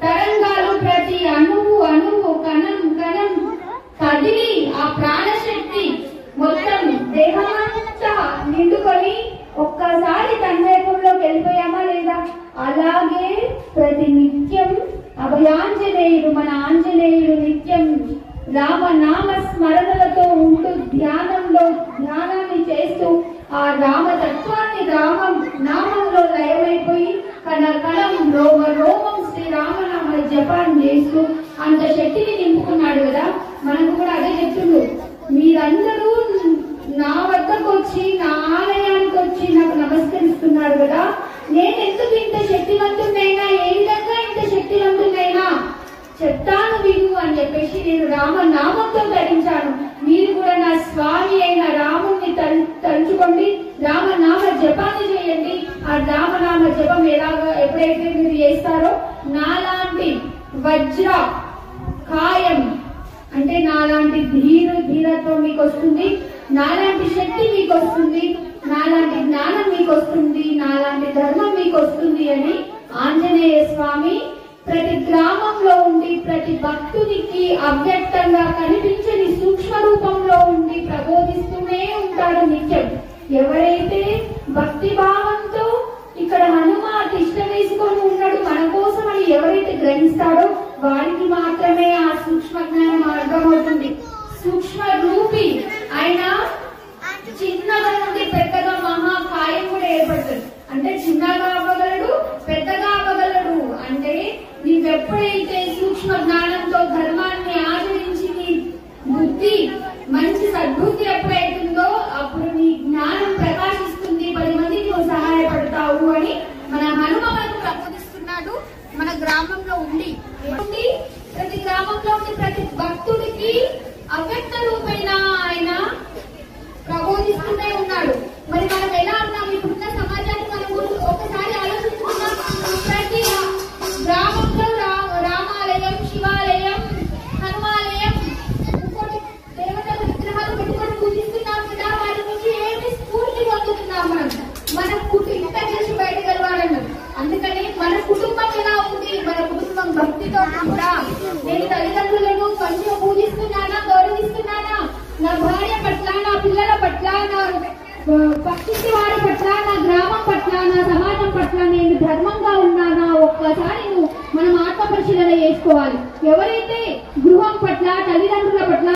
తరంగాలు ప్రతి అణువు అణువు కణం కణం కదిలి ఆ ప్రాణశక్తి మొత్తం దేహమంతా నిండుకొని ఒక్కసారి తన్మయత్వంలోకి వెళ్ళిపోయామా లేదా? అలాగే ప్రతి నిత్యం అభయాంజనేయుడు మన ఆంజనేయుడు నిత్యం రామనామ స్మరణలతో ఉంటూ ధ్యానాన్ని చేస్తూ ఆ రామతత్వాన్ని నామంలో లయమైపోయి కణ కణం రోమ రోమం శ్రీరామనామ జపాన్ని చేస్తూ అంత శక్తిని నింపుకున్నాడు కదా. మనకు కూడా అదే చెప్తుండు, మీరందరూ నా వద్దకు వచ్చి నా ఆలయానికి వచ్చి నాకు నమస్కరిస్తున్నారు కదా, నేను ఎందుకు ఇంత శక్తివంతునైనా, ఏ విధంగా ఇంత శక్తివంతునైనా చెప్తాను విను అని చెప్పేసి నేను రామనామంతో ధరించాను. మీరు కూడా నా స్వామి అయిన రాముణ్ణి తలుచుకోండి, రామనామ జపాన్ని చేయండి. ఆ రామనామ జపం ఎప్పుడైతే మీరు చేస్తారో నాలాంటి వజ్ర కాయం అంటే నాలాంటి ధీరత్వం మీకు వస్తుంది, నాలాంటి శక్తి మీకు వస్తుంది, నాలాంటి జ్ఞానం మీకు వస్తుంది, నాలాంటి ధర్మం మీకు వస్తుంది అని ఆంజనేయ స్వామి ప్రతి గ్రామంలో ఉండి ప్రతి భక్తునికి అవ్యక్తంగా కనిపించని సూక్ష్మ రూపంలో ఉండి ప్రబోధిస్తూనే ఉంటాడు నిత్యం. ఎవరైతే భక్తి భావంతో ఇక్కడ హనుమ తిష్ట వేసుకొని ఉన్నాడు మన కోసం అని ఎవరైతే గ్రహిస్తాడో వారికి మాత్రమే ఆ సూక్ష్మ జ్ఞానం అర్థమవుతుంది. సూక్ష్మ రూపి ఆయన చిన్నగా నుండి పెద్దగా మహాకాయం కూడా ఏర్పడుతుంది. అంటే చిన్నగా అవ్వగలడు, పెద్దగా అవ్వగలడు. అంటే నీవెప్పుడైతే సూక్ష్మ జ్ఞానంతో ధర్మాన్ని ఆచరించి నీ బుద్ధి మంచి సద్బుద్ధి ఎప్పుడైతుందో అప్పుడు నీ జ్ఞానం ప్రకాశిస్తుంది, 10 మందికి నువ్వు సహాయపడతావు అని మన హనుమ మనకు ప్రబోధిస్తున్నాడు. మన గ్రామంలో ఉండి ప్రతి గ్రామంలో ఉండి ప్రతి భక్తుడికి అవ్యక్త రూపైన ఆయన ప్రబోధిస్తూనే ఉన్నాడు. మరి మనం ఎలా ఉన్నాం? ఇప్పుడున్న సమాజాన్ని మనం ఒకసారి ఆలోచించుకున్నాం. ప్రతి గ్రామంలో రామాలయం, శివాలయం, హనుమాలయం, ఇంకోటి దేవతల విగ్రహాలు పెట్టుకొని పూజిస్తున్నాం కదా. వారి నుంచి ఏమి స్ఫూర్తి పొందుతున్నాం మనం? మన ఇంట చేసి బయటకు వెళ్ళాలన్నా. అందుకని మన కుటుంబం ఎలా ఉంది? మన కుటుంబం భక్తితో కూడా నేను తల్లిదండ్రులను మంచిగా పూజిస్తున్నానా, గౌరవిస్తున్నానా? నా భార్య పట్ల, నా పిల్లల పట్ల, నా పక్కింటి వారి పట్ల, నా గ్రామం పట్ల, నా సమాజం పట్ల నేను ధర్మంగా ఉన్నానా? ఒక్కసారి మనం ఆత్మ పరిశీలన చేసుకోవాలి. ఎవరైతే గృహం పట్ల, తల్లిదండ్రుల పట్ల